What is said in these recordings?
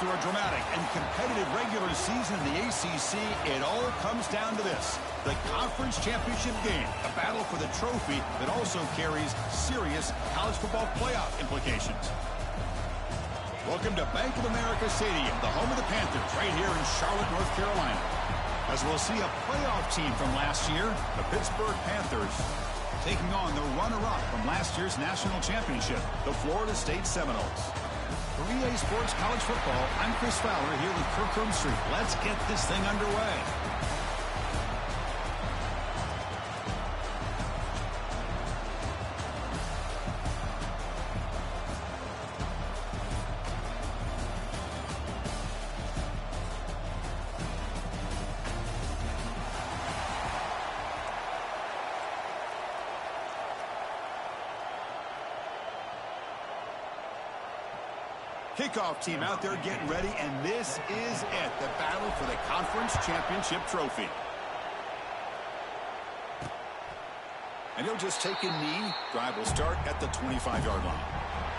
After a dramatic and competitive regular season in the ACC, it all comes down to this: the conference championship game, a battle for the trophy that also carries serious college football playoff implications. Welcome to Bank of America Stadium, the home of the Panthers, right here in Charlotte, North Carolina. As we'll see a playoff team from last year, the Pittsburgh Panthers, taking on the runner-up from last year's national championship, the Florida State Seminoles. For EA Sports College Football, I'm Chris Fowler here with Kirk Herbstreit. Let's get this thing underway. Kickoff team out there getting ready, and this is it, the battle for the conference championship trophy. And he'll just take a knee. Drive will start at the 25-yard line.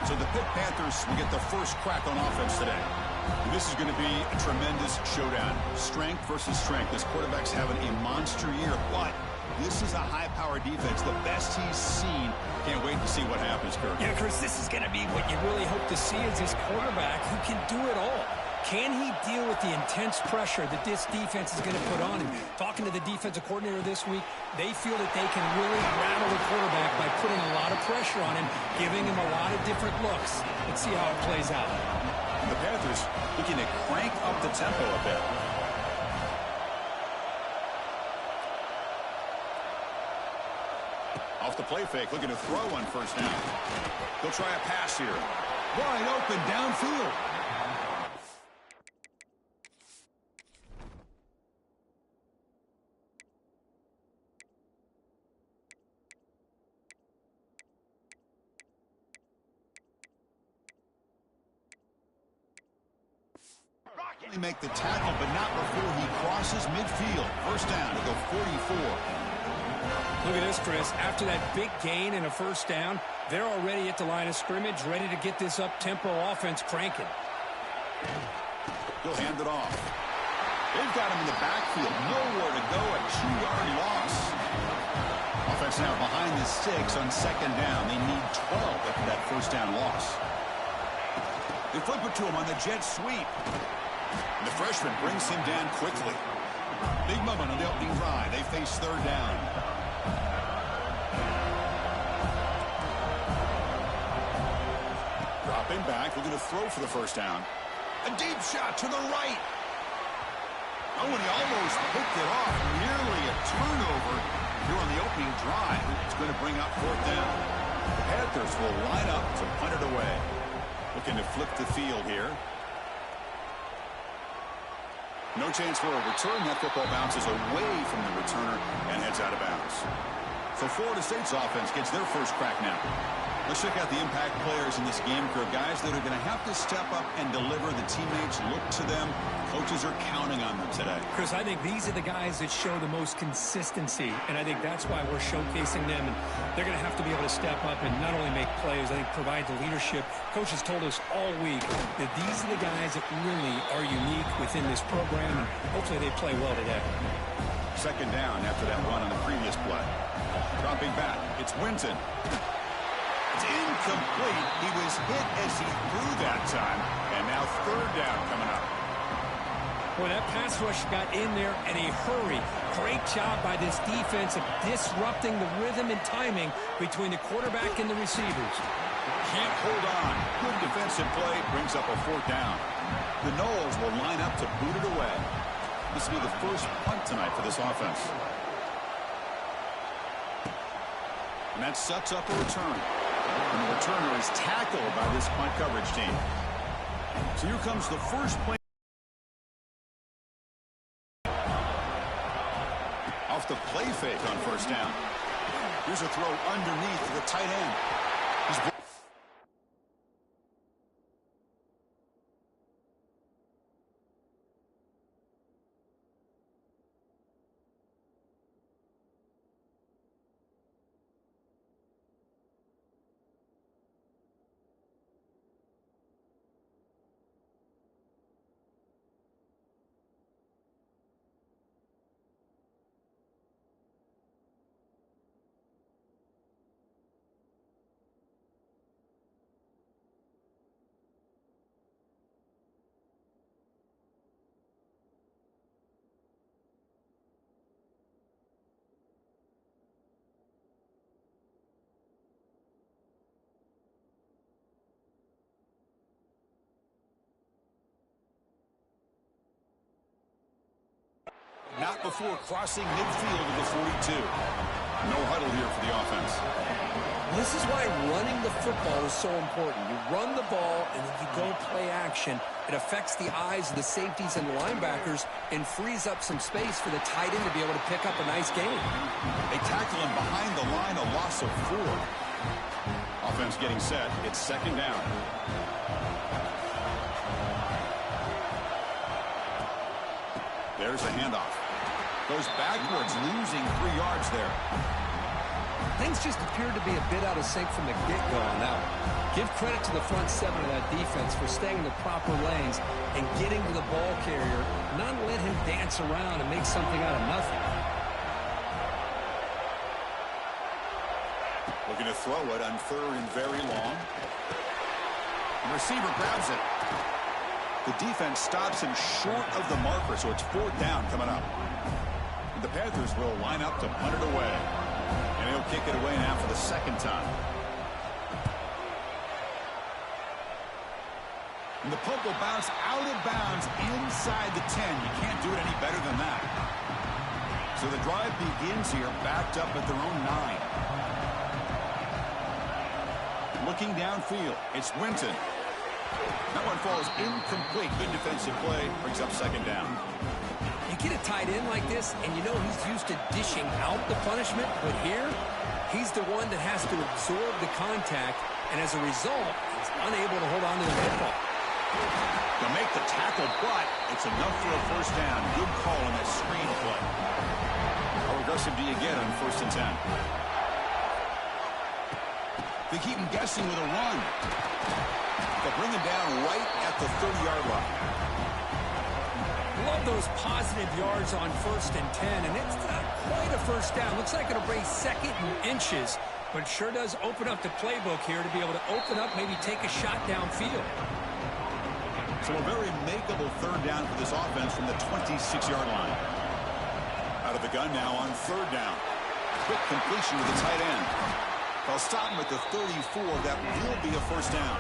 So the Pitt Panthers will get the first crack on offense today. And this is going to be a tremendous showdown. Strength versus strength. This quarterback's having a monster year, but this is a high-powered defense, the best he's seen. Can't wait to see what happens, Kirk. Yeah, Chris, this is going to be what you really hope to see is this quarterback who can do it all. Can he deal with the intense pressure that this defense is going to put on him? Talking to the defensive coordinator this week, they feel that they can really rattle the quarterback by putting a lot of pressure on him, giving him a lot of different looks. Let's see how it plays out. The Panthers looking to crank up the tempo a bit. Off the play fake, looking to throw on first down. He'll try a pass here. Wide open downfield. He make the tackle, but not before he crosses midfield. First down to the 44. Look at this, Chris. After that big gain and a first down, they're already at the line of scrimmage, ready to get this up-tempo offense cranking. He'll hand it off. They've got him in the backfield. Nowhere to go. A 2-yard loss. Offense now behind the sticks on second down. They need 12 after that first down loss. They flip it to him on the jet sweep. And the freshman brings him down quickly. Big moment on the opening drive. They face third down. Dropping back, looking to throw for the first down. A deep shot to the right. Oh, and he almost picked it off. Nearly a turnover here on the opening drive. It's going to bring up fourth down. The Panthers will line up to punt it away. Looking to flip the field here. No chance for a return. That football bounces away from the returner and heads out of bounds. So Florida State's offense gets their first crack now. Let's check out the impact players in this game, Kirk. Guys that are going to have to step up and deliver. The teammates look to them. Coaches are counting on them today. Chris, I think these are the guys that show the most consistency, and I think that's why we're showcasing them. And they're going to have to be able to step up and not only make plays, I think provide the leadership. Coaches told us all week that these are the guys that really are unique within this program, and hopefully they play well today. Second down after that run on the previous play. Dropping back, it's Winton. It's incomplete. He was hit as he threw that time, and now third down coming up. Boy, that pass rush got in there in a hurry. Great job by this defense of disrupting the rhythm and timing between the quarterback and the receivers. Can't hold on. Good defensive play brings up a fourth down. The Noles will line up to boot it away. This will be the first punt tonight for this offense. And that sets up a return. And the returner is tackled by this punt coverage team. So here comes the first play. Off the play fake on first down. Here's a throw underneath to the tight end. not before crossing midfield of the 42. No huddle here for the offense. This is why running the football is so important. You run the ball, and then you go play action. It affects the eyes of the safeties and the linebackers and frees up some space for the tight end to be able to pick up a nice gain. They tackle him behind the line, a loss of 4. Offense getting set. It's second down. There's the handoff. Goes backwards, losing 3 yards there. Things just appeared to be a bit out of sync from the get-go on that one. Give credit to the front 7 of that defense for staying in the proper lanes and getting to the ball carrier, not let him dance around and make something out of nothing. Looking to throw it on 3rd and very long. The receiver grabs it. The defense stops him short of the marker, so it's 4th down coming up. The Panthers will line up to punt it away. And he'll kick it away now for the 2nd time. And the punt will bounce out of bounds inside the 10. You can't do it any better than that. So the drive begins here, backed up at their own 9. Looking downfield, it's Winton. That one falls incomplete. Good defensive play, brings up 2nd down. You get a tight end like this, and you know he's used to dishing out the punishment, but here, he's the one that has to absorb the contact, and as a result, he's unable to hold on to the football. They'll make the tackle, but it's enough for a 1st down. Good call on that screen play. How aggressive do you get on 1st and 10? They keep him guessing with a run. They'll bring him down right at the 30-yard line. Love those positive yards on 1st and 10, and it's not quite a 1st down. Looks like it'll bring 2nd and inches, but sure does open up the playbook here to be able to open up, maybe take a shot downfield. So a very makeable 3rd down for this offense from the 26-yard line. Out of the gun now on 3rd down. Quick completion to the tight end. They'll stop him at the 34. That will be a 1st down.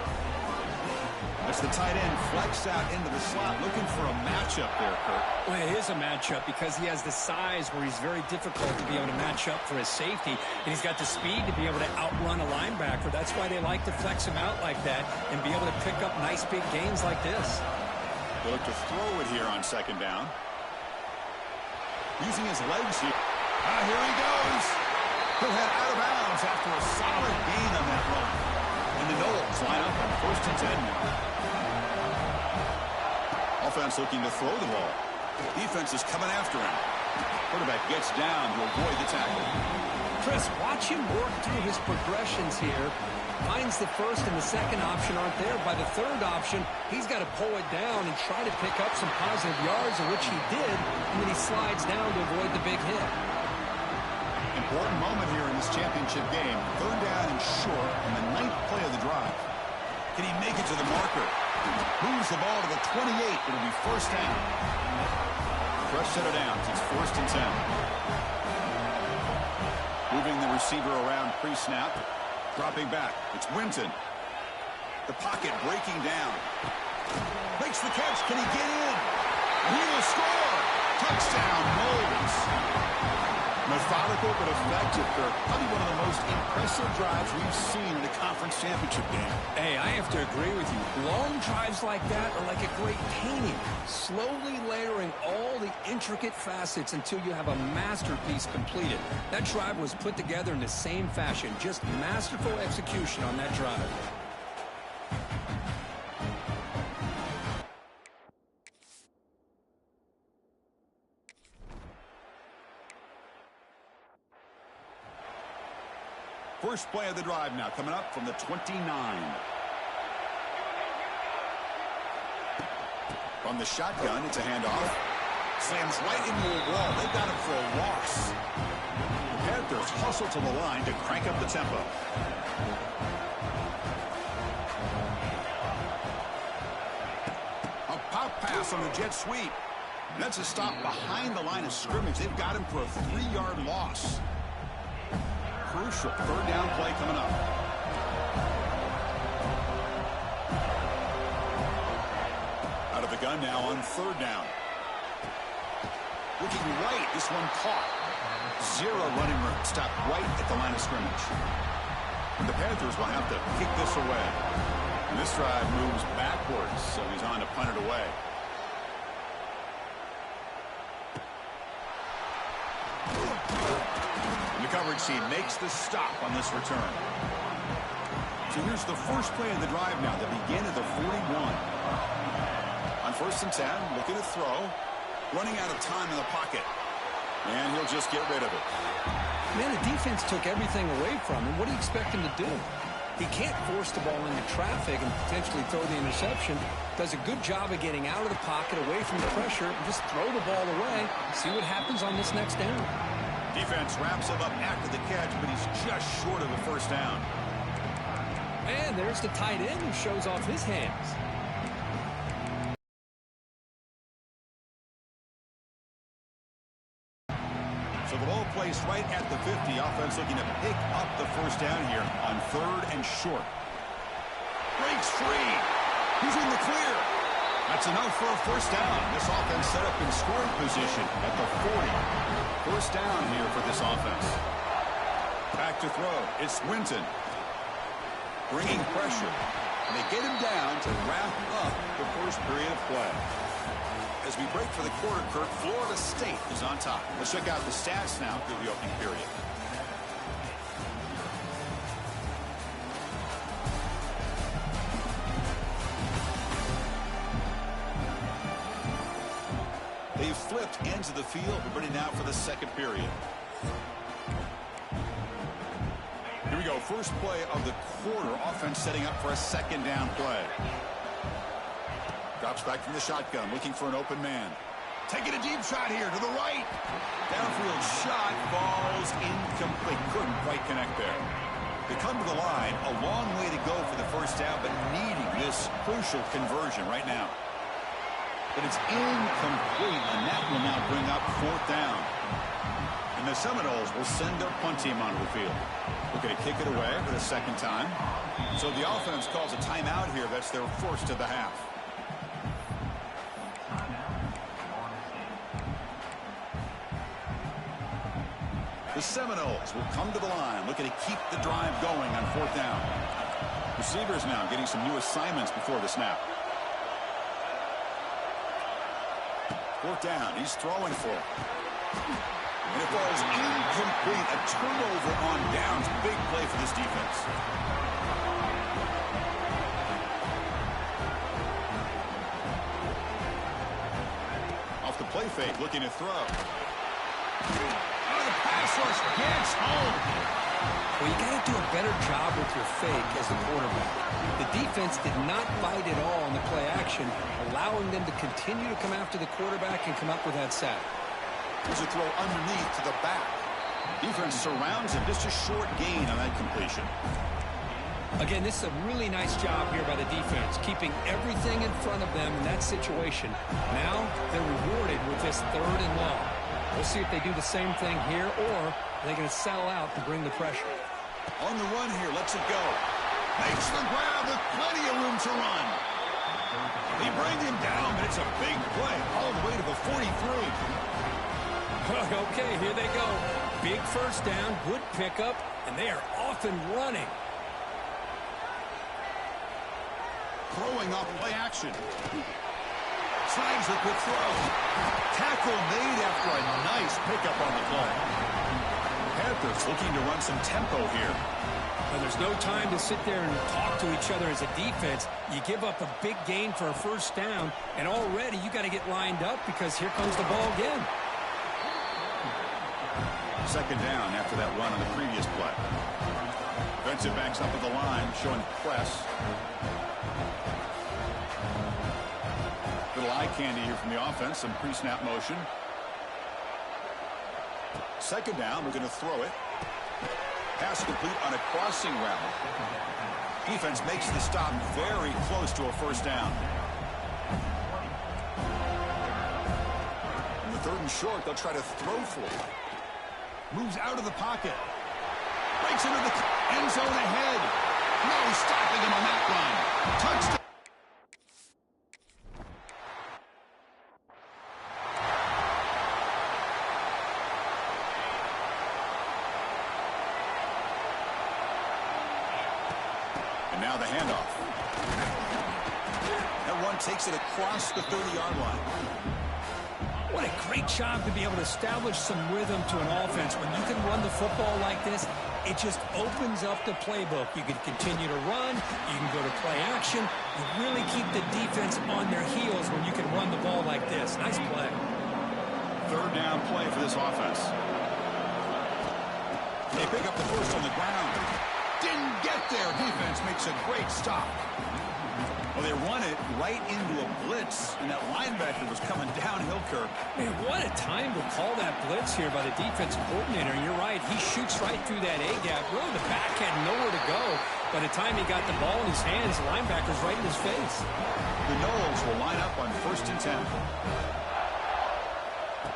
As the tight end flex out into the slot, looking for a matchup there, Kurt. Well, it is a matchup because he has the size where he's very difficult to be able to match up for his safety, and he's got the speed to be able to outrun a linebacker. That's why they like to flex him out like that and be able to pick up nice big gains like this. They look to throw it here on 2nd down. Using his legs here. Here he goes. He'll head out of bounds after a solid gain on that run. And the Knowles line up on 1st and 10 now. Offense looking to throw the ball. Defense is coming after him. Quarterback gets down to avoid the tackle. Chris, watch him work through his progressions here. Finds the 1st and the 2nd option aren't there. By the 3rd option, he's got to pull it down and try to pick up some positive yards, of which he did, and then he slides down to avoid the big hit. Important moment here in this championship game. 3rd down and short on the 9th play of the drive. Can he make it to the marker? Moves the ball to the 28. It'll be 1st down. Fresh set of downs. It's 1st and 10. Moving the receiver around pre-snap. Dropping back. It's Winton. The pocket breaking down. Makes the catch. Can he get in? He will score. Touchdown, Knowles. Methodical but effective, Kirk. Probably one of the most impressive drives we've seen in a conference championship game. Hey, I have to agree with you. Long drives like that are like a great painting. Slowly layering all the intricate facets until you have a masterpiece completed. That drive was put together in the same fashion. Just masterful execution on that drive. First play of the drive now coming up from the 29. From the shotgun, it's a handoff. Slams right into a wall. They got him for a loss. The Panthers hustle to the line to crank up the tempo. A pop pass on the jet sweep. That's a stop behind the line of scrimmage. They've got him for a 3-yard loss. Crucial 3rd down play coming up. Out of the gun now on 3rd down. Looking right, this one caught. Zero running room, stopped right at the line of scrimmage. And the Panthers will have to kick this away. And this drive moves backwards, so he's on to punt it away. And the coverage team makes the stop on this return. So here's the first play of the drive now that began at the 41. On 1st and 10, looking to throw. Running out of time in the pocket. And he'll just get rid of it. Man, the defense took everything away from him. What do you expect him to do? He can't force the ball into traffic and potentially throw the interception. Does a good job of getting out of the pocket, away from the pressure, and just throw the ball away. See what happens on this next down. Defense wraps him up after the catch, but he's just short of the first down. And there's the tight end who shows off his hands. So the ball placed right at the 50. Offense looking to pick up the first down here on 3rd and short. Breaks free. He's in the clear. That's enough for a first down. This offense set up in scoring position at the 40. First down here for this offense. Back to throw. It's Winton. Bringing pressure. And they get him down to wrap up the first period of play. As we break for the quarter, Kirk, Florida State is on top. Let's check out the stats now through the opening period. They've flipped ends of the field. We're ready now for the second period. Here we go. First play of the quarter. Offense setting up for a second down play. Drops back from the shotgun, looking for an open man. Taking a deep shot here to the right. Downfield shot falls incomplete. Couldn't quite connect there. They come to the line. A long way to go for the first down, but needing this crucial conversion right now. But it's incomplete, and that will now bring up 4th down. And the Seminoles will send their punt team onto the field. Looking to kick it away for the second time. So the offense calls a timeout here. That's their first of the half. The Seminoles will come to the line, looking to keep the drive going on 4th down. Receivers now getting some new assignments before the snap. 4th down, he's throwing for it. And it falls incomplete. A turnover on downs. Big play for this defense. Off the play fake, looking to throw. The pass rush gets home. Well, you got to do a better job with your fake as the quarterback. The defense did not bite at all on the play action, allowing them to continue to come after the quarterback and come up with that sack. There's a throw underneath to the back. Defense surrounds him. Just a short gain on that completion. Again, this is a really nice job here by the defense, keeping everything in front of them in that situation. Now they're rewarded with this 3rd and long. We'll see if they do the same thing here, or are they going to settle out to bring the pressure. On the run here, lets it go. Makes the grab with plenty of room to run. They bring him down, but it's a big play all the way to the 43. Okay, here they go. Big first down, good pickup, and they are off and running. Throwing off play action. Slides a quick throw. Tackle made after a nice pickup on the play. Panthers looking to run some tempo here. Well, there's no time to sit there and talk to each other as a defense. You give up a big gain for a first down, and already you got to get lined up because here comes the ball again. Second down after that run on the previous play. Defensive backs up at the line, showing press. Little eye candy here from the offense, some pre-snap motion. Second down, we're going to throw it. Pass complete on a crossing route. Defense makes the stop very close to a first down. In the 3rd and short, they'll try to throw for it. Moves out of the pocket. Breaks into the end zone ahead. No stopping him on that run. Touchdown. And now the handoff. That run takes it across the 30-yard line. What a great job to be able to establish some rhythm to an offense. When you can run the football like this, it just opens up the playbook. You can continue to run. You can go to play action. You really keep the defense on their heels when you can run the ball like this. Nice play. Third down play for this offense. They pick up the first on the ground. Didn't get there. Defense makes a great stop. Well, they run it right into a blitz, and that linebacker was coming downhill, Kirk. Man, what a time to call that blitz here by the defensive coordinator. And you're right, he shoots right through that A-gap. Really, the back had nowhere to go. By the time he got the ball in his hands, the linebacker's right in his face. The Noles will line up on 1st and 10.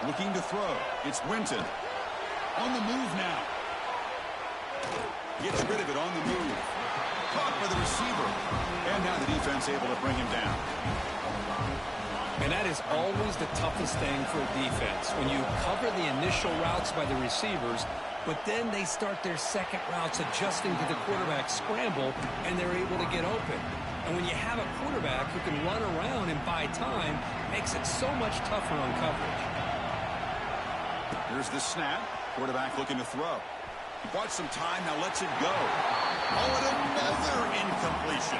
Looking to throw. It's Winton. On the move now. Gets rid of it on the move. Caught by the receiver. And now the defense able to bring him down. And that is always the toughest thing for a defense. When you cover the initial routes by the receivers, but then they start their second routes adjusting to the quarterback scramble, and they're able to get open. And when you have a quarterback who can run around and buy time, it makes it so much tougher on coverage. Here's the snap. Quarterback looking to throw. Bought some time, now lets it go. Oh, and another incompletion.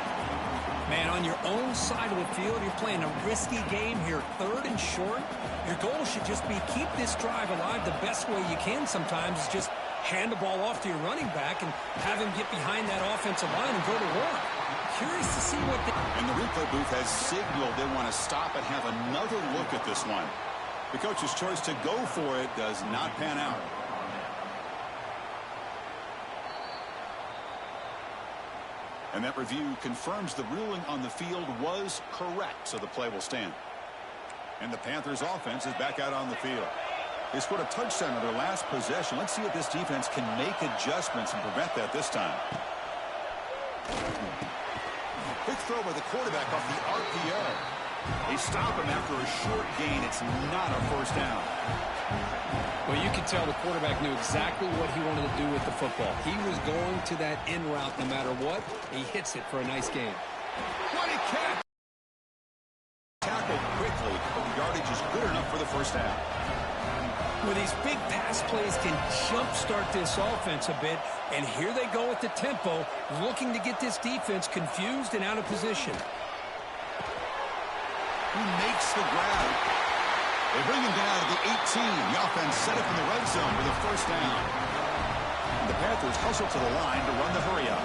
Man, on your own side of the field, you're playing a risky game here. 3rd and short. Your goal should just be keep this drive alive the best way you can sometimes is just hand the ball off to your running back and have him get behind that offensive line and go to work. Curious to see what And the replay booth has signaled they want to stop and have another look at this one. The coach's choice to go for it does not pan out. And that review confirms the ruling on the field was correct, so the play will stand. And the Panthers offense is back out on the field. They scored a touchdown on their last possession. Let's see if this defense can make adjustments and prevent that this time. Quick throw by the quarterback off the RPO. They stop him after a short gain. It's not a first down. Well, you can tell the quarterback knew exactly what he wanted to do with the football. He was going to that in route no matter what. He hits it for a nice gain. What a catch! Tackled quickly, but the yardage is good enough for the first down. Well, these big pass plays can jumpstart this offense a bit, and here they go at the tempo, looking to get this defense confused and out of position. He makes the grab. They bring him down to the 18. The offense set up in the red zone for the first down. And the Panthers hustle to the line to run the hurry up.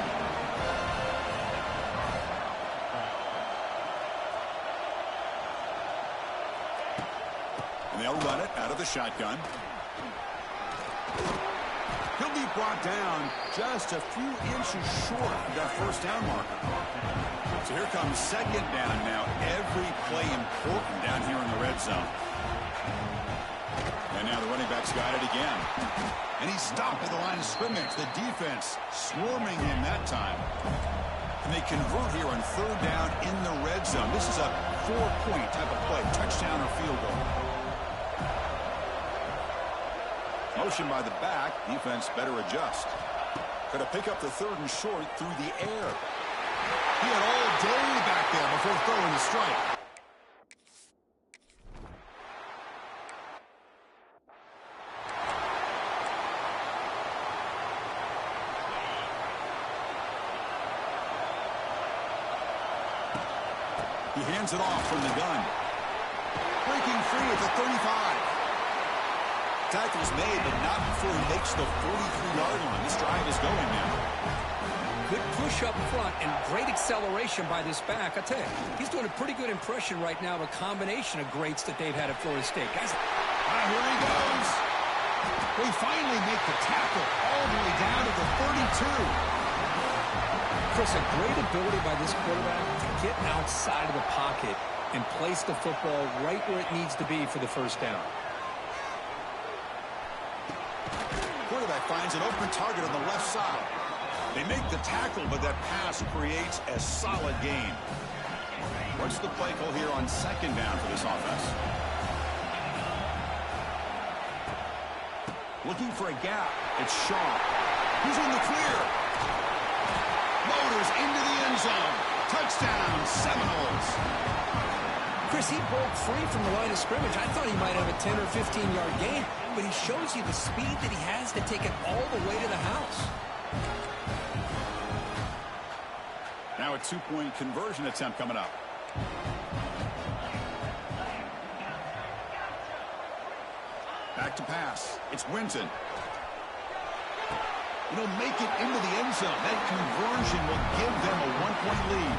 And they'll run it out of the shotgun. He'll be brought down just a few inches short of that first down marker. So here comes second down now. Every play important down here in the red zone. And now the running back's got it again. And he's stopped at the line of scrimmage. The defense swarming him that time. And they convert here on 3rd down in the red zone. This is a 4-point type of play. Touchdown or field goal. Motion by the back. Defense better adjust. Going to pick up the 3rd and short through the air. He had all day back there before throwing the strike. He hands it off from the gun. Breaking free at the 35. Tackle's made, but not before he makes the 43-yard line. This drive is going now. Good push up front and great acceleration by this back. I tell you, he's doing a pretty good impression right now of a combination of greats that they've had at Florida State. Guys, here he goes. We finally make the tackle all the way down to the 32. Chris, a great ability by this quarterback to get outside of the pocket and place the football right where it needs to be for the first down. Quarterback finds an open target on the left side. They make the tackle, but that pass creates a solid gain. What's the play call here on 2nd down for this offense? Looking for a gap. It's Shaw. He's in the clear. Motors into the end zone. Touchdown, Seminoles. Chris, he broke free from the line of scrimmage. I thought he might have a 10 or 15-yard gain, but he shows you the speed that he has to take it all the way to the house. Now a two-point conversion attempt coming up. Back to pass. It's Winton. Make it into the end zone. That conversion will give them a one-point lead.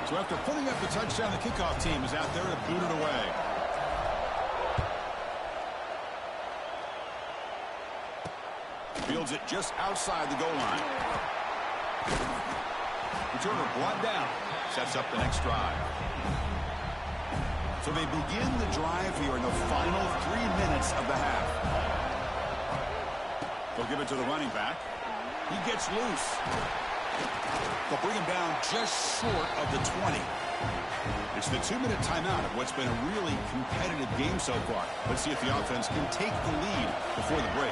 So after putting up the touchdown, the kickoff team is out there to boot it away. Fields it just outside the goal line. Returner brought down. Sets up the next drive. So they begin the drive here in the final 3 minutes of the half. They'll give it to the running back. He gets loose. They'll bring him down just short of the 20. It's the 2-minute timeout of what's been a really competitive game so far. Let's see if the offense can take the lead before the break.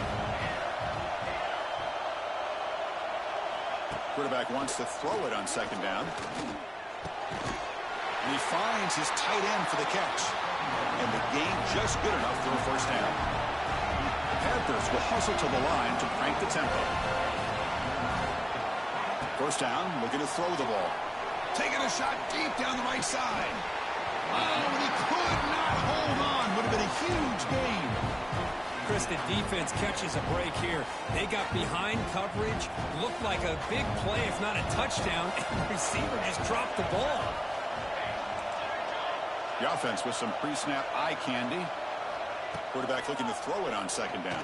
Quarterback wants to throw it on second down. And he finds his tight end for the catch. And the gain just good enough for a first down. Panthers will hustle to the line to crank the tempo. First down, looking to throw the ball. Taking a shot deep down the right side. Oh, and he could not hold on. Would have been a huge gain. Chris, the defense catches a break here. They got behind coverage. Looked like a big play, if not a touchdown. And the receiver just dropped the ball. The offense with some pre-snap eye candy. Quarterback looking to throw it on second down.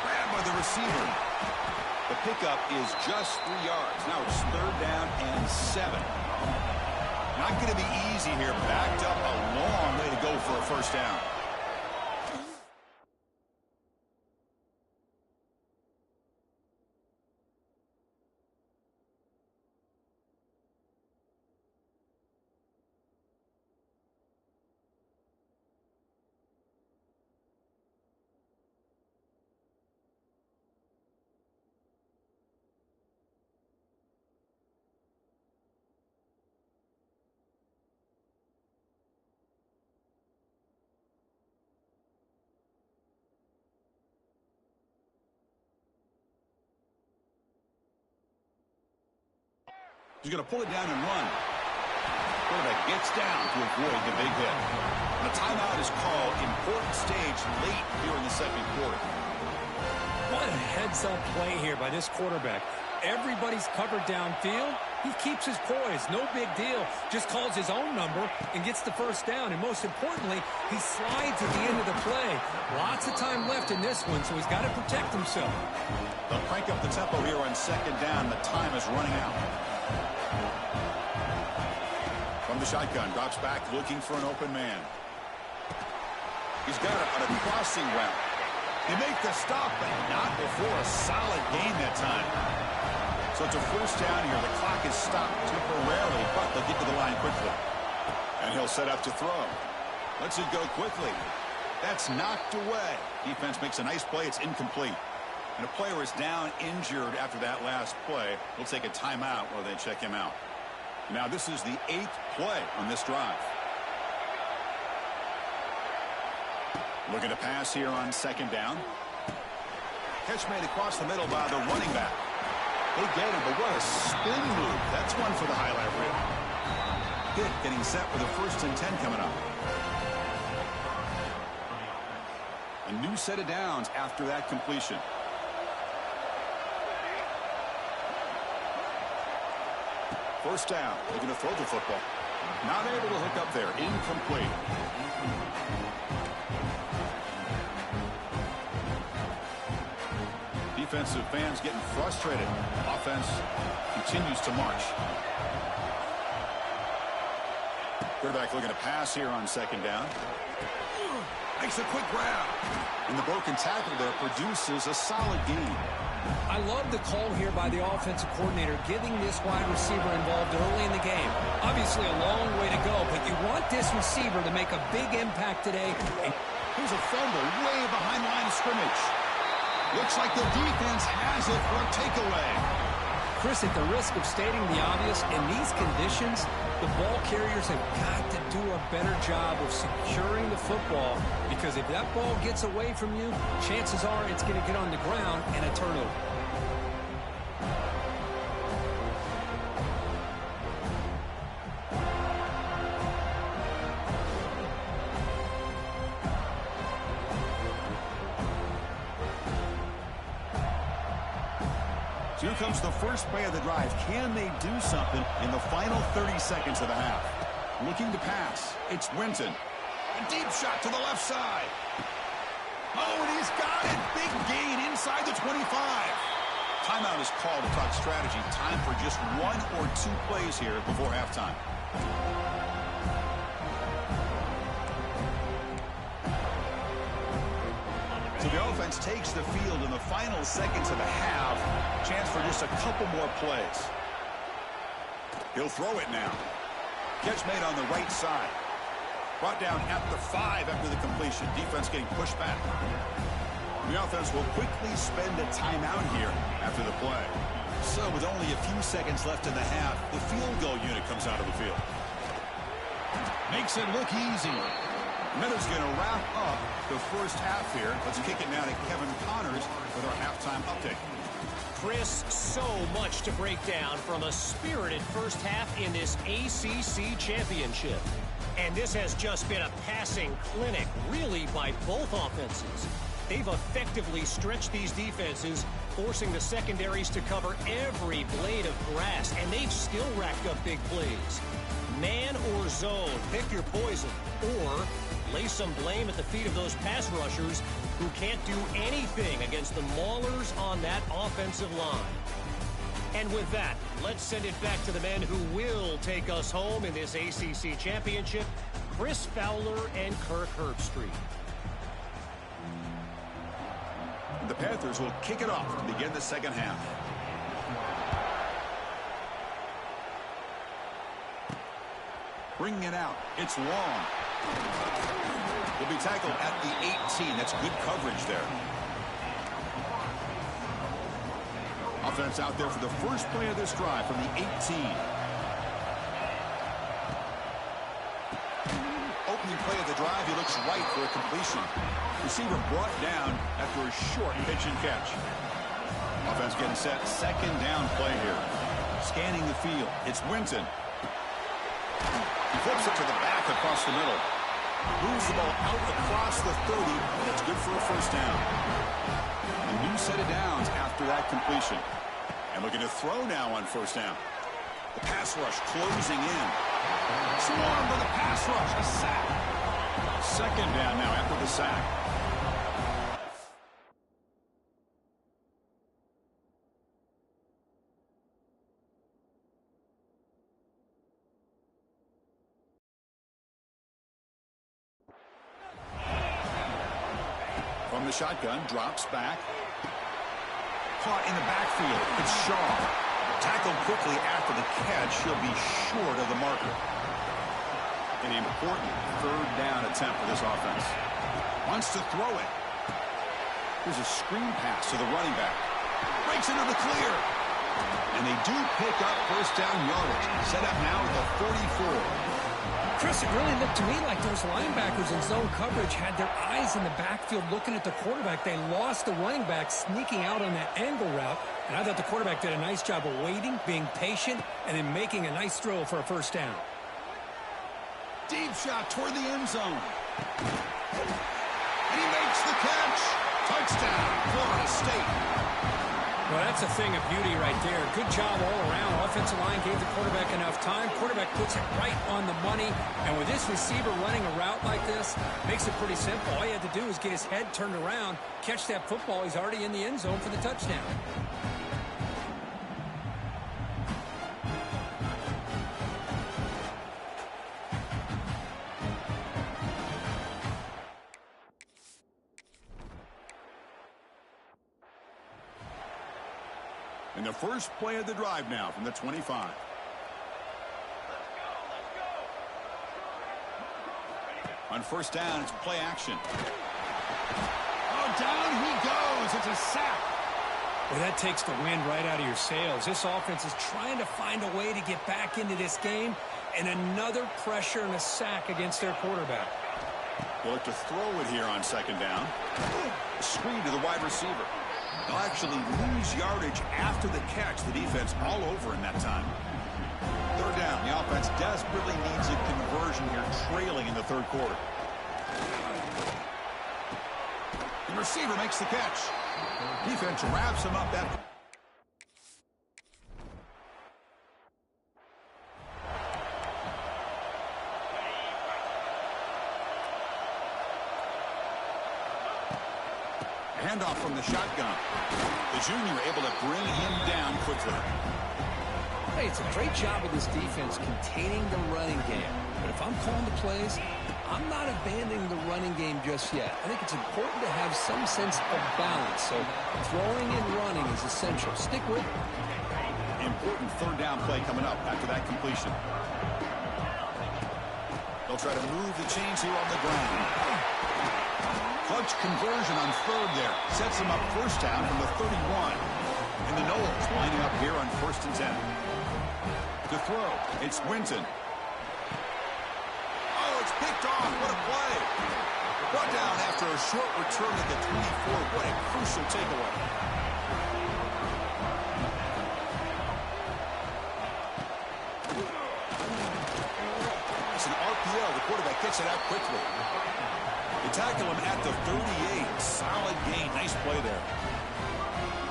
Grabbed by the receiver. The pickup is just 3 yards. Now it's third down and 7. Not going to be easy here. Backed up a long way to go for a first down. He's going to pull it down and run. Quarterback gets down to avoid the big hit. The timeout is called. Important stage late here in the second quarter. What a heads-up play here by this quarterback. Everybody's covered downfield. He keeps his poise. No big deal. Just calls his own number and gets the first down. And most importantly, he slides at the end of the play. Lots of time left in this one, so he's got to protect himself. They'll crank up the tempo here on second down. The time is running out. From the shotgun, drops back looking for an open man. He's got it on a crossing route. They make the stop, but not before a solid gain that time. So it's a first down here. The clock is stopped temporarily, but they'll get to the line quickly. And he'll set up to throw. Lets it go quickly. That's knocked away. Defense makes a nice play. It's incomplete. And a player is down injured after that last play. We'll take a timeout while they check him out. Now this is the 8th play on this drive. Looking to pass here on second down. Catch made across the middle by the running back. They get him, but what a spin move. That's one for the highlight reel. Hit getting set for the 1st and 10 coming up. A new set of downs after that completion. First down, looking to throw the football. Not able to hook up there, incomplete. Defensive fans getting frustrated. Offense continues to march. Quarterback looking to pass here on second down. Makes a quick grab. And the broken tackle there produces a solid gain. I love the call here by the offensive coordinator, getting this wide receiver involved early in the game. Obviously a long way to go, but you want this receiver to make a big impact today. Here's a fumble way behind the line of scrimmage. Looks like the defense has it for a takeaway. Chris, at the risk of stating the obvious, in these conditions, the ball carriers have got to do a better job of securing the football, because if that ball gets away from you, chances are it's going to get on the ground and a turnover. So here comes the first play of the drive. Can they do something in the final 30 seconds of the half? Looking to pass. It's Winton. A deep shot to the left side. Oh, and he's got it. Big gain inside the 25. Timeout is called to talk strategy. Time for just 1 or 2 plays here before halftime. So the offense takes the field in the final seconds of the half. Chance for just a couple more plays. He'll throw it now. Catch made on the right side. Brought down at the 5 after the completion. Defense getting pushed back. The offense will quickly spend a timeout here after the play. So with only a few seconds left in the half, the field goal unit comes out of the field. Makes it look easy. Miller's going to wrap up the first half here. Let's kick it now to Kevin Connors with our halftime update. Chris, so much to break down from a spirited first half in this ACC championship. And this has just been a passing clinic, really, by both offenses. They've effectively stretched these defenses, forcing the secondaries to cover every blade of grass, and they've still racked up big plays. Man or zone, pick your poison, or lay some blame at the feet of those pass rushers who can't do anything against the maulers on that offensive line. And with that, let's send it back to the men who will take us home in this ACC championship, Chris Fowler and Kirk Herbstreit. The Panthers will kick it off to begin the second half. Bringing it out. It's long. Will be tackled at the 18. That's good coverage there. Offense out there for the first play of this drive from the 18. Opening play of the drive, he looks right for a completion. Receiver brought down after a short pitch and catch. Offense getting set. Second down play here. Scanning the field. It's Winton. He flips it to the back across the middle. Moves the ball out across the 30. That's good for a first down. A new set of downs after that completion. And looking to throw now on first down. The pass rush closing in. Swarmed by the pass rush. A sack. Second down now after the sack. From the shotgun, drops back. Caught in the backfield. It's Shaw. Tackled quickly after the catch. He'll be short of the marker. An important third down attempt for this offense. Wants to throw it. Here's a screen pass to the running back. Breaks into the clear. And they do pick up first down yardage. Set up now at the 44. Chris, it really looked to me like those linebackers in zone coverage had their eyes in the backfield looking at the quarterback. They lost the running back sneaking out on that angle route. And I thought the quarterback did a nice job of waiting, being patient, and then making a nice throw for a first down. Deep shot toward the end zone. And he makes the catch. Touchdown, Florida State. Well, that's a thing of beauty right there. Good job all around. Offensive line gave the quarterback enough time. Quarterback puts it right on the money. And with this receiver running a route like this, makes it pretty simple. All he had to do was get his head turned around, catch that football. He's already in the end zone for the touchdown. And the first play of the drive now from the 25. On first down, it's play action. Oh, down he goes. It's a sack. Well, that takes the wind right out of your sails. This offense is trying to find a way to get back into this game, and another pressure and a sack against their quarterback. They'll look to throw it here on second down. Screen to the wide receiver. They'll actually lose yardage after the catch. The defense all over in that time. Third down. The offense desperately needs a conversion here, trailing in the third quarter. The receiver makes the catch. Defense wraps him up. That handoff from the shotgun. The junior able to bring him down quickly. Hey, it's a great job of this defense containing the running game. But if I'm calling the plays, I'm not abandoning the running game just yet. I think it's important to have some sense of balance. So throwing and running is essential. Stick with it. Important third down play coming up after that completion. They'll try to move the chains here on the ground. Clutch conversion on third there. Sets them up first down from the 31. And the Knowles lining up here on 1st and 10. To throw, it's Winton. Oh, it's picked off. What a play. Brought down after a short return at the 24. What a crucial takeaway. It's an RPO. The quarterback gets it out quickly. They tackle him at the 38. Solid gain. Nice play there.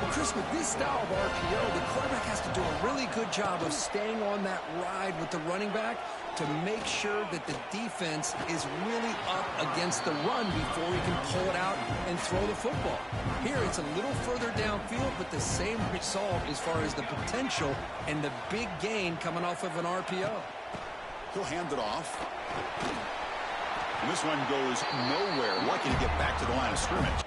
Well, Chris, with this style of RPO, the quarterback has to do a really good job of staying on that ride with the running back to make sure that the defense is really up against the run before he can pull it out and throw the football. Here, it's a little further downfield, but the same result as far as the potential and the big gain coming off of an RPO. He'll hand it off. And this one goes nowhere. Lucky to get back to the line of scrimmage.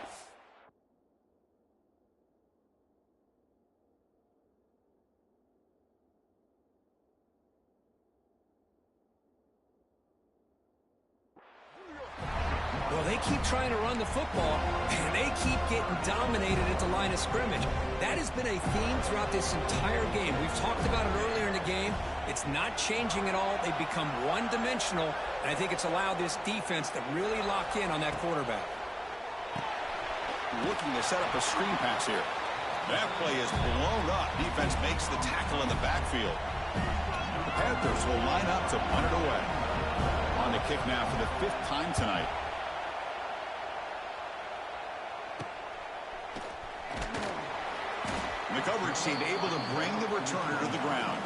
Well, they keep trying to run the football, and they keep getting dominated at the line of scrimmage. That has been a theme throughout this entire game. We've talked about it earlier in the game. It's not changing at all. They've become one-dimensional, and I think it's allowed this defense to really lock in on that quarterback. Looking to set up a screen pass here. That play is blown up. Defense makes the tackle in the backfield. The Panthers will line up to punt it away. On the kick now for the 5th time tonight. The coverage team able to bring the returner to the ground.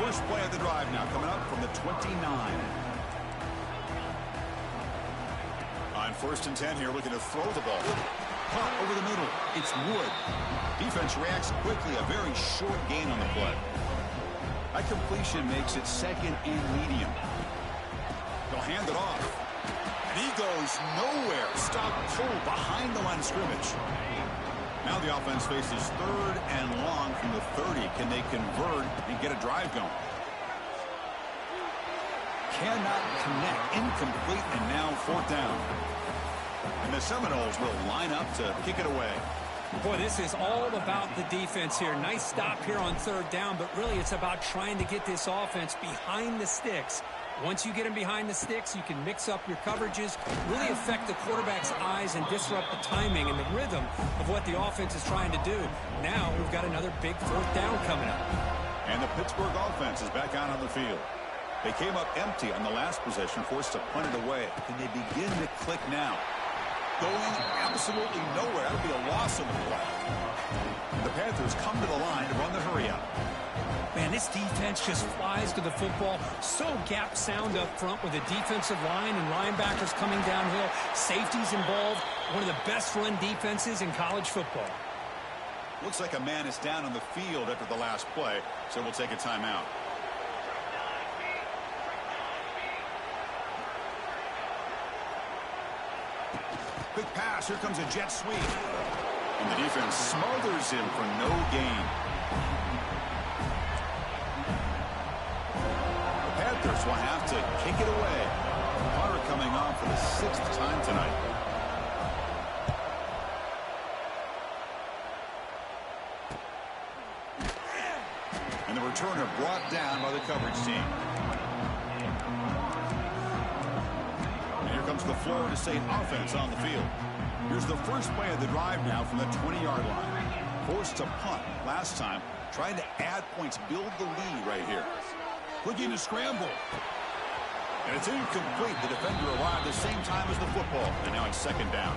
First play of the drive now coming up from the 29. On 1st and 10 here, looking to throw the ball. Punt over the middle. It's Wood. Defense reacts quickly. A very short gain on the play. That completion makes it 2nd and medium. They'll hand it off. And he goes nowhere. Stop pull behind the line of scrimmage. Now the offense faces 3rd and long from the 30. Can they convert and get a drive going? Cannot connect. Incomplete, and now 4th down. And the Seminoles will line up to kick it away. Boy, this is all about the defense here. Nice stop here on 3rd down, but really it's about trying to get this offense behind the sticks. Once you get them behind the sticks, you can mix up your coverages, really affect the quarterback's eyes and disrupt the timing and the rhythm of what the offense is trying to do. Now we've got another big 4th down coming up. And the Pittsburgh offense is back out on the field. They came up empty on the last possession, forced to punt it away. Can they begin to click now? Going absolutely nowhere. That'll be a loss of the play. The Panthers come to the line to run the hurry out. Man, this defense just flies to the football. So gap sound up front with a defensive line and linebackers coming downhill. Safeties involved. One of the best run defenses in college football. Looks like a man is down on the field after the last play, so we'll take a timeout. Quick pass. Here comes a jet sweep. And the defense smothers him for no gain. The Panthers will have to kick it away. Hunter coming on for the 6th time tonight. returner brought down by the coverage team. And here comes the Florida State offense on the field. Here's the first play of the drive now from the 20-yard line. Forced to punt last time, trying to add points, build the lead right here. Looking to scramble. And it's incomplete. The defender arrived at the same time as the football. And now it's second down.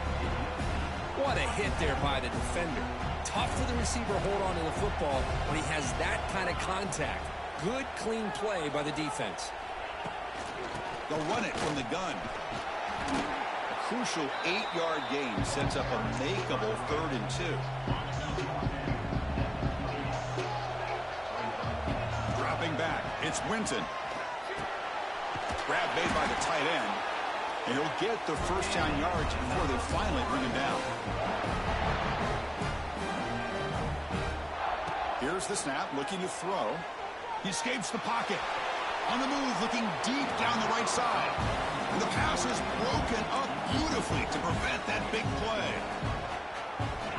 What a hit there by the defender. Tough for the receiver to hold on to the football when he has that kind of contact. Good, clean play by the defense. They'll run it from the gun. A crucial 8-yard gain sets up a makeable 3rd and 2. Dropping back, it's Winton. Grab made by the tight end. And he'll get the first down yards before they finally bring him down. Here's the snap, looking to throw. He escapes the pocket. On the move, looking deep down the right side. And the pass is broken up beautifully to prevent that big play.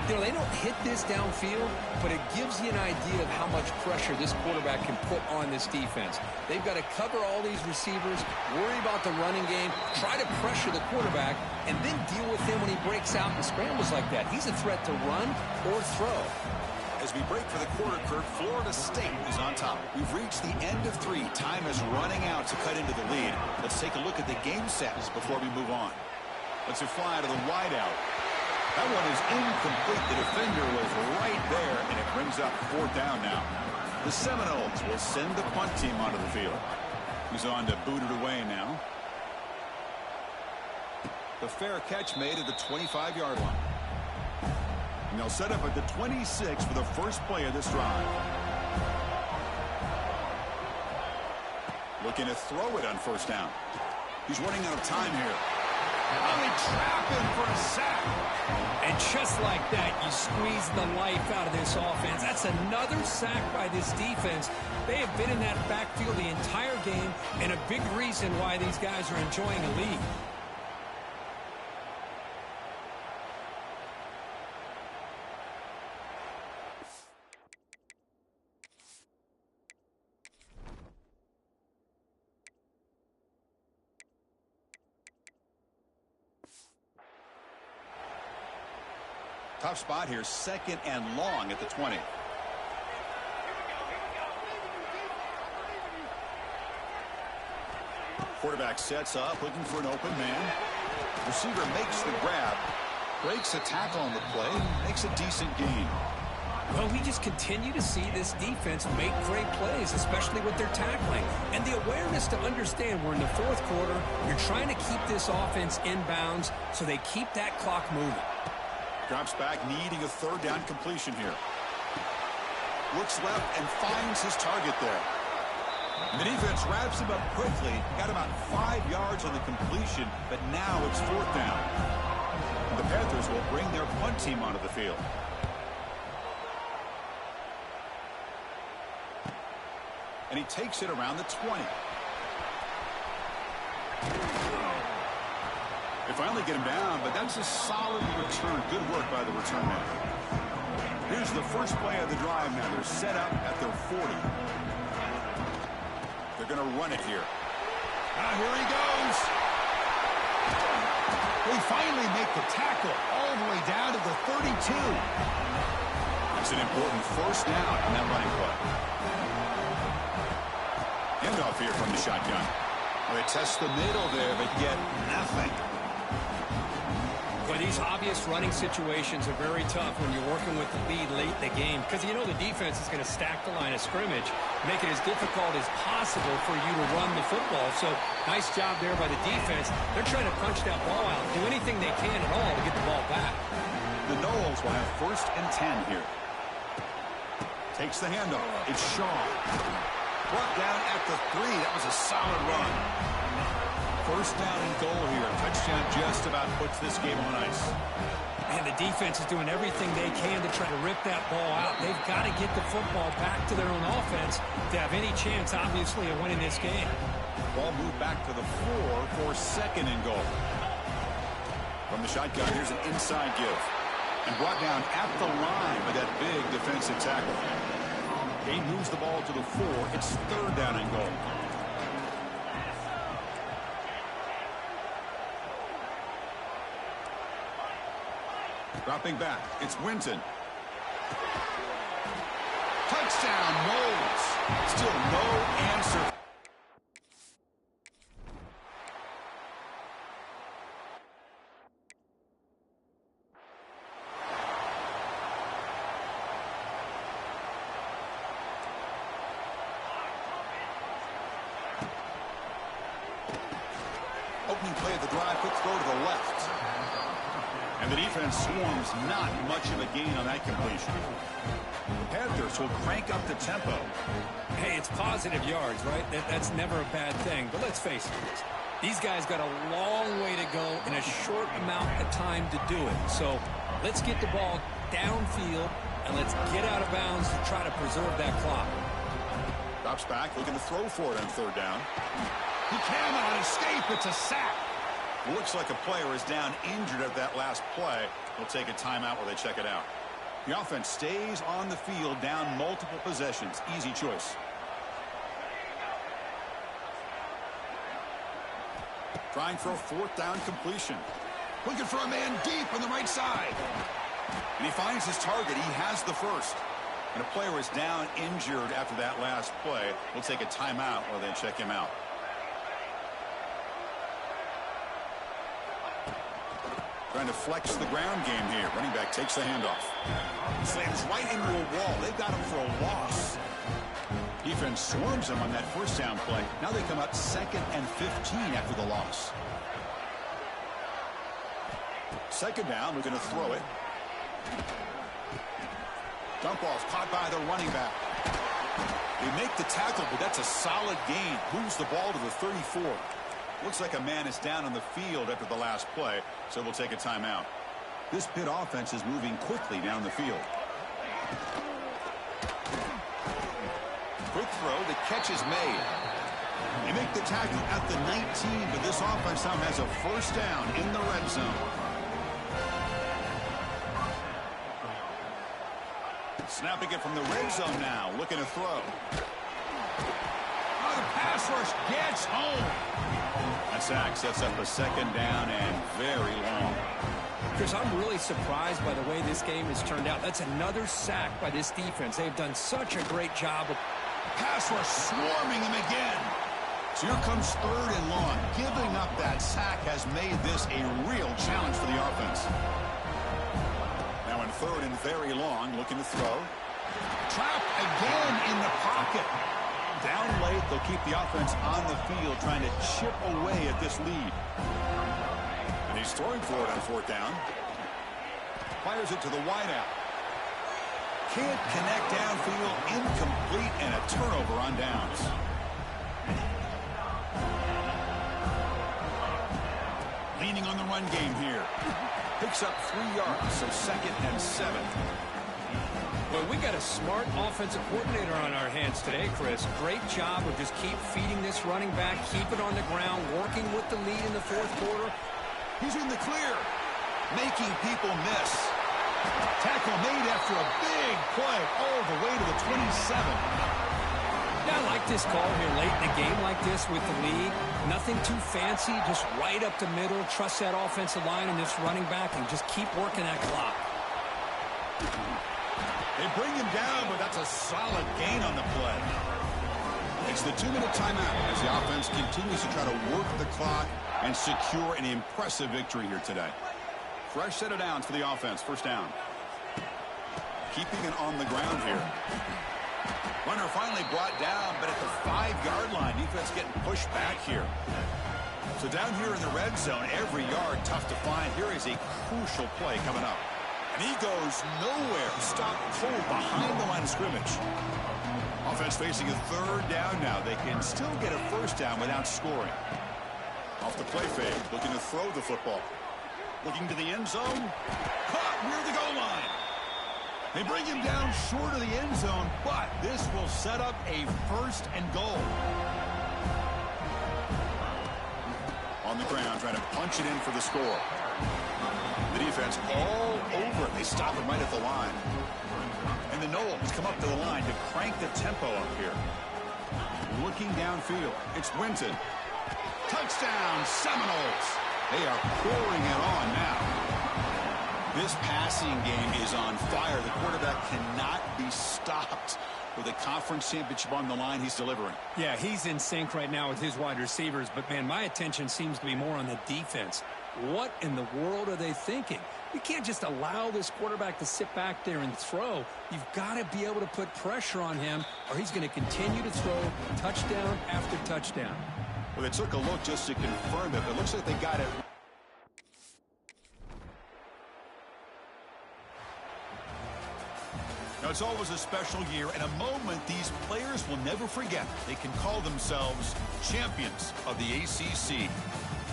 You know, they don't hit this downfield, but it gives you an idea of how much pressure this quarterback can put on this defense. They've got to cover all these receivers, worry about the running game, try to pressure the quarterback, and then deal with him when he breaks out and scrambles like that. He's a threat to run or throw. As we break for the quarter, Kurt, Florida State is on top. We've reached the end of 3. Time is running out to cut into the lead. Let's take a look at the game stats before we move on. Let's fly to the wideout. That one is incomplete. The defender was right there, and it brings up 4th down now. The Seminoles will send the punt team onto the field. He's on to boot it away now. The fair catch made at the 25-yard line. And they'll set up at the 26 for the first play of this drive. Looking to throw it on 1st down. He's running out of time here. Oh, they trap him for a sack. And just like that, you squeeze the life out of this offense. That's another sack by this defense. They have been in that backfield the entire game, and a big reason why these guys are enjoying a lead. Tough spot here, 2nd and long at the 20. Quarterback sets up, looking for an open man. Receiver makes the grab, breaks a tackle on the play, makes a decent gain. Well, we just continue to see this defense make great plays, especially with their tackling. And the awareness to understand we're in the 4th quarter, you're trying to keep this offense in bounds so they keep that clock moving. Drops back, needing a 3rd down completion here. Looks left and finds his target there. And the defense wraps him up quickly. Got about 5 yards on the completion, but now it's 4th down. And the Panthers will bring their punt team onto the field. And he takes it around the 20. They finally get him down, but that's a solid return. Good work by the return man. Here's the first play of the drive now. They're set up at their 40. They're going to run it here. Ah, here he goes. They finally make the tackle all the way down to the 32. It's an important 1st down on that running play. Handoff here from the shotgun. Well, they test the middle there, but get nothing. Well, these obvious running situations are very tough when you're working with the lead late in the game because you know the defense is going to stack the line of scrimmage, make it as difficult as possible for you to run the football. So nice job there by the defense. They're trying to punch that ball out, do anything they can at all to get the ball back. The Noles will have 1st and 10 here. Takes the handoff. It's Shaw. Brought down at the 3. That was a solid run. 1st down and goal here. Touchdown just about puts this game on ice. And the defense is doing everything they can to try to rip that ball out. They've got to get the football back to their own offense to have any chance, obviously, of winning this game. Ball moved back to the 4 for 2nd and goal. From the shotgun, here's an inside give. And brought down at the line with that big defensive tackle. He moves the ball to the 4. It's 3rd down and goal. Dropping back, it's Winton. Touchdown, Knowles. Still no answer. Opening play of the drive, quick throw to the left. And the defense swarms, not much of a gain on that completion. The Panthers will crank up the tempo. Hey, it's positive yards, right? That's never a bad thing. But let's face it, these guys got a long way to go in a short amount of time to do it. So let's get the ball downfield, and let's get out of bounds to try to preserve that clock. Drops back, looking to throw for it on 3rd down. He cannot escape. It's a sack. Looks like a player is down injured at that last play. They'll take a timeout while they check it out. The offense stays on the field, down multiple possessions. Easy choice. Trying for a 4th down completion. Looking for a man deep on the right side. And he finds his target. He has the first. And a player is down injured after that last play. We'll take a timeout while they check him out. Trying to flex the ground game here. Running back takes the handoff. Slams right into a wall. They've got him for a loss. Defense swarms him on that 1st down play. Now they come up 2nd and 15 after the loss. 2nd down, looking to throw it. Dump off, caught by the running back. They make the tackle, but that's a solid gain. Moves the ball to the 34. Looks like a man is down on the field after the last play, so we'll take a timeout. This Pitt offense is moving quickly down the field. Quick throw, the catch is made. They make the tackle at the 19, but this offense now has a 1st down in the red zone. Snapping it from the red zone now, looking to throw. Oh, the pass rush gets home. That sack sets up a 2nd down and very long. Chris, I'm really surprised by the way this game has turned out. That's another sack by this defense. They've done such a great job of pass rush swarming him again. So here comes 3rd and long. Giving up that sack has made this a real challenge for the offense. Now in 3rd and very long, looking to throw. Trapped again in the pocket. Down late, they'll keep the offense on the field, trying to chip away at this lead. And he's throwing for it on 4th down. Fires it to the wideout. Can't connect downfield, incomplete, and a turnover on downs. Leaning on the run game here. Picks up 3 yards, so 2nd and 7. Well, we got a smart offensive coordinator on our hands today, Chris. Great job of just keep feeding this running back, keep it on the ground, working with the lead in the 4th quarter. He's in the clear, making people miss. Tackle made after a big play all the way to the 27. Yeah, I like this call here late in the game like this with the lead. Nothing too fancy, just right up the middle. Trust that offensive line and this running back and just keep working that clock. They bring him down, but that's a solid gain on the play. It's the 2-minute timeout as the offense continues to try to work the clock and secure an impressive victory here today. Fresh set of downs for the offense. 1st down. Keeping it on the ground here. Runner finally brought down, but at the 5-yard line, defense getting pushed back here. So down here in the red zone, every yard tough to find. Here is a crucial play coming up. And he goes nowhere. Stopped cold behind the line of scrimmage. Offense facing a 3rd down now. They can still get a 1st down without scoring. Off the play fake, looking to throw the football. Looking to the end zone. Caught near the goal line. They bring him down short of the end zone, but this will set up a 1st and goal. On the ground, trying to punch it in for the score. The defense all over it. They stop him right at the line. And the Noles come up to the line to crank the tempo up here. Looking downfield, it's Winton. Touchdown, Seminoles. They are pouring it on now. This passing game is on fire. The quarterback cannot be stopped. With a conference championship on the line, he's delivering. Yeah, he's in sync right now with his wide receivers. But, man, my attention seems to be more on the defense. What in the world are they thinking? You can't just allow this quarterback to sit back there and throw. You've got to be able to put pressure on him, or he's going to continue to throw touchdown after touchdown. Well, they took a look just to confirm it, but it looks like they got it. Now, it's always a special year and a moment these players will never forget. They can call themselves champions of the ACC.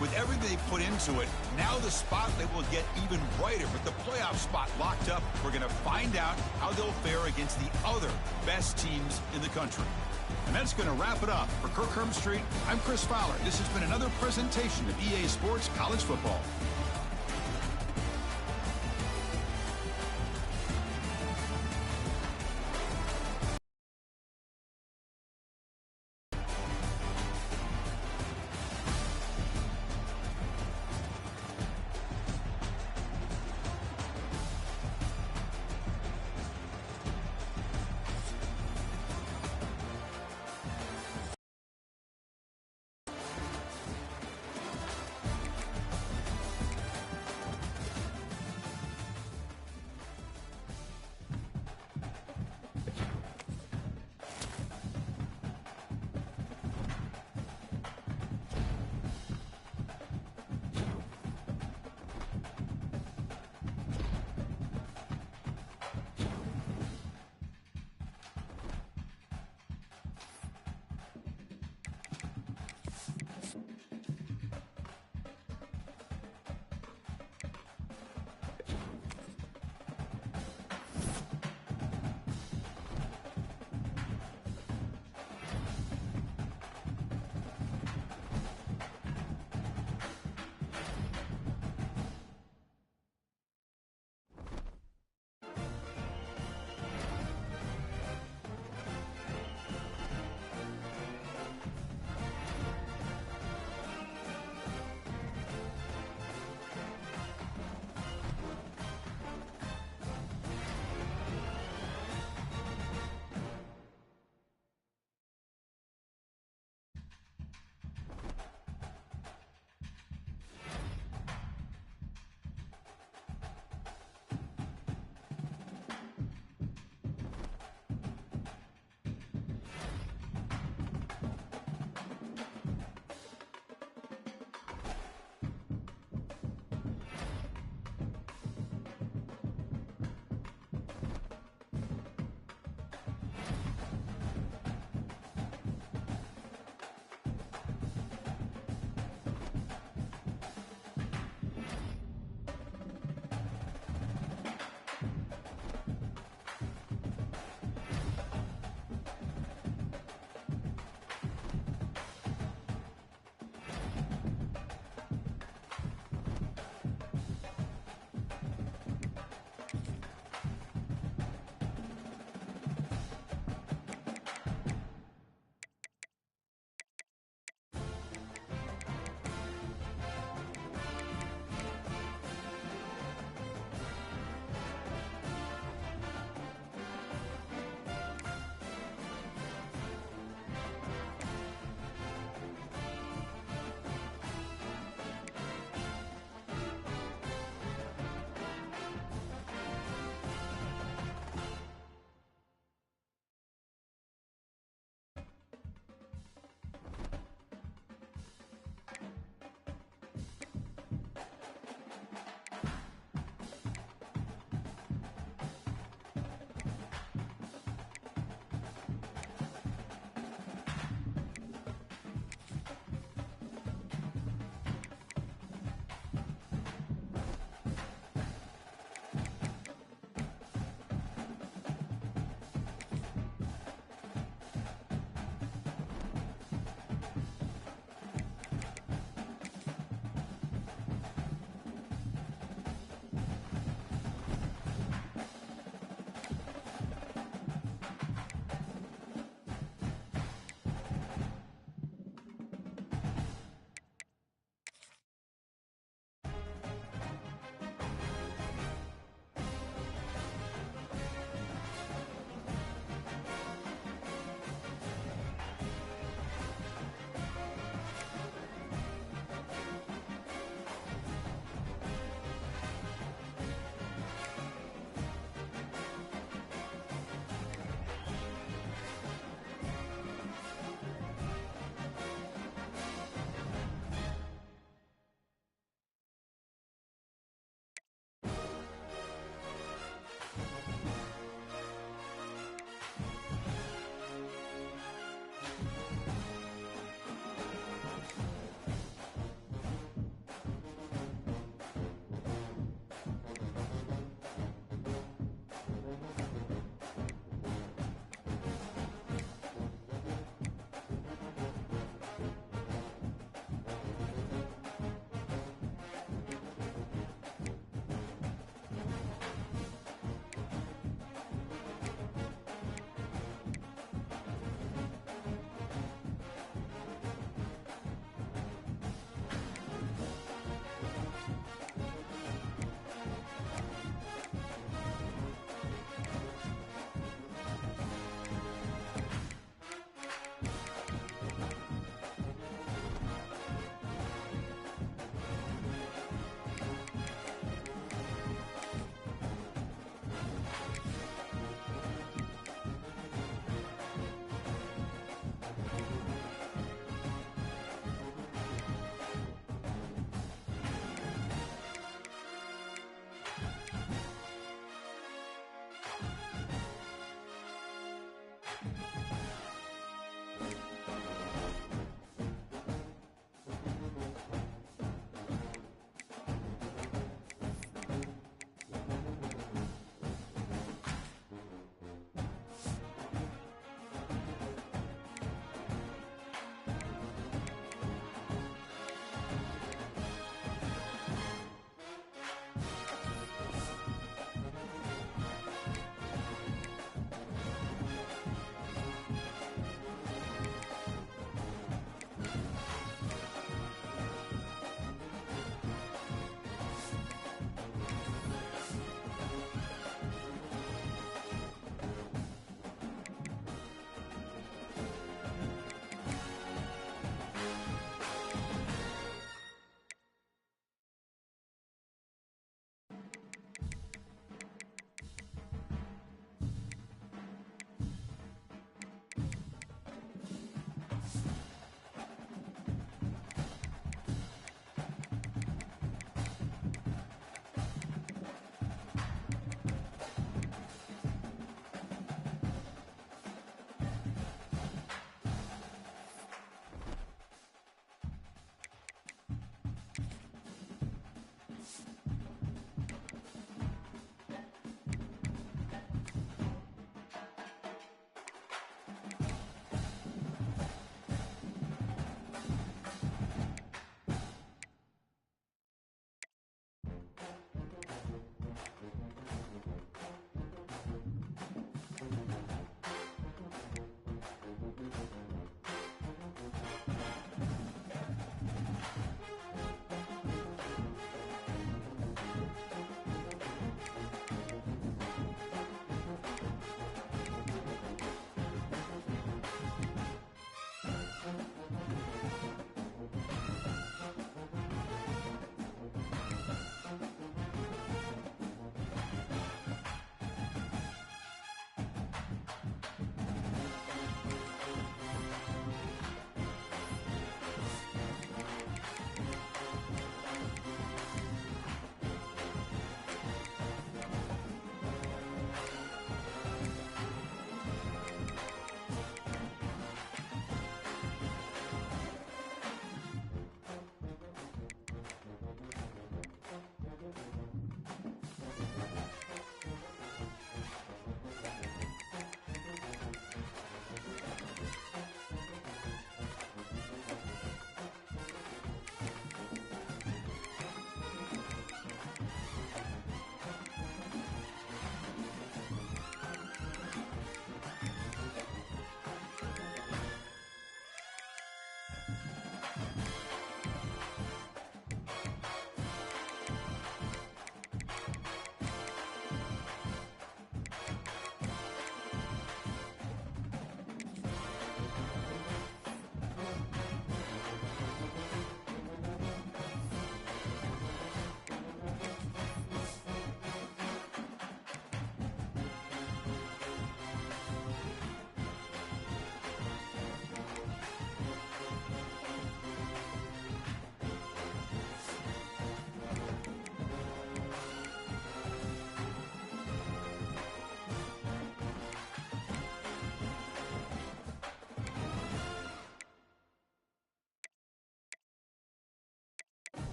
With everything they put into it, now the spotlight will get even brighter. With the playoff spot locked up, we're going to find out how they'll fare against the other best teams in the country. And that's going to wrap it up. For Kirk Hermstreet, I'm Chris Fowler. This has been another presentation of EA Sports College Football.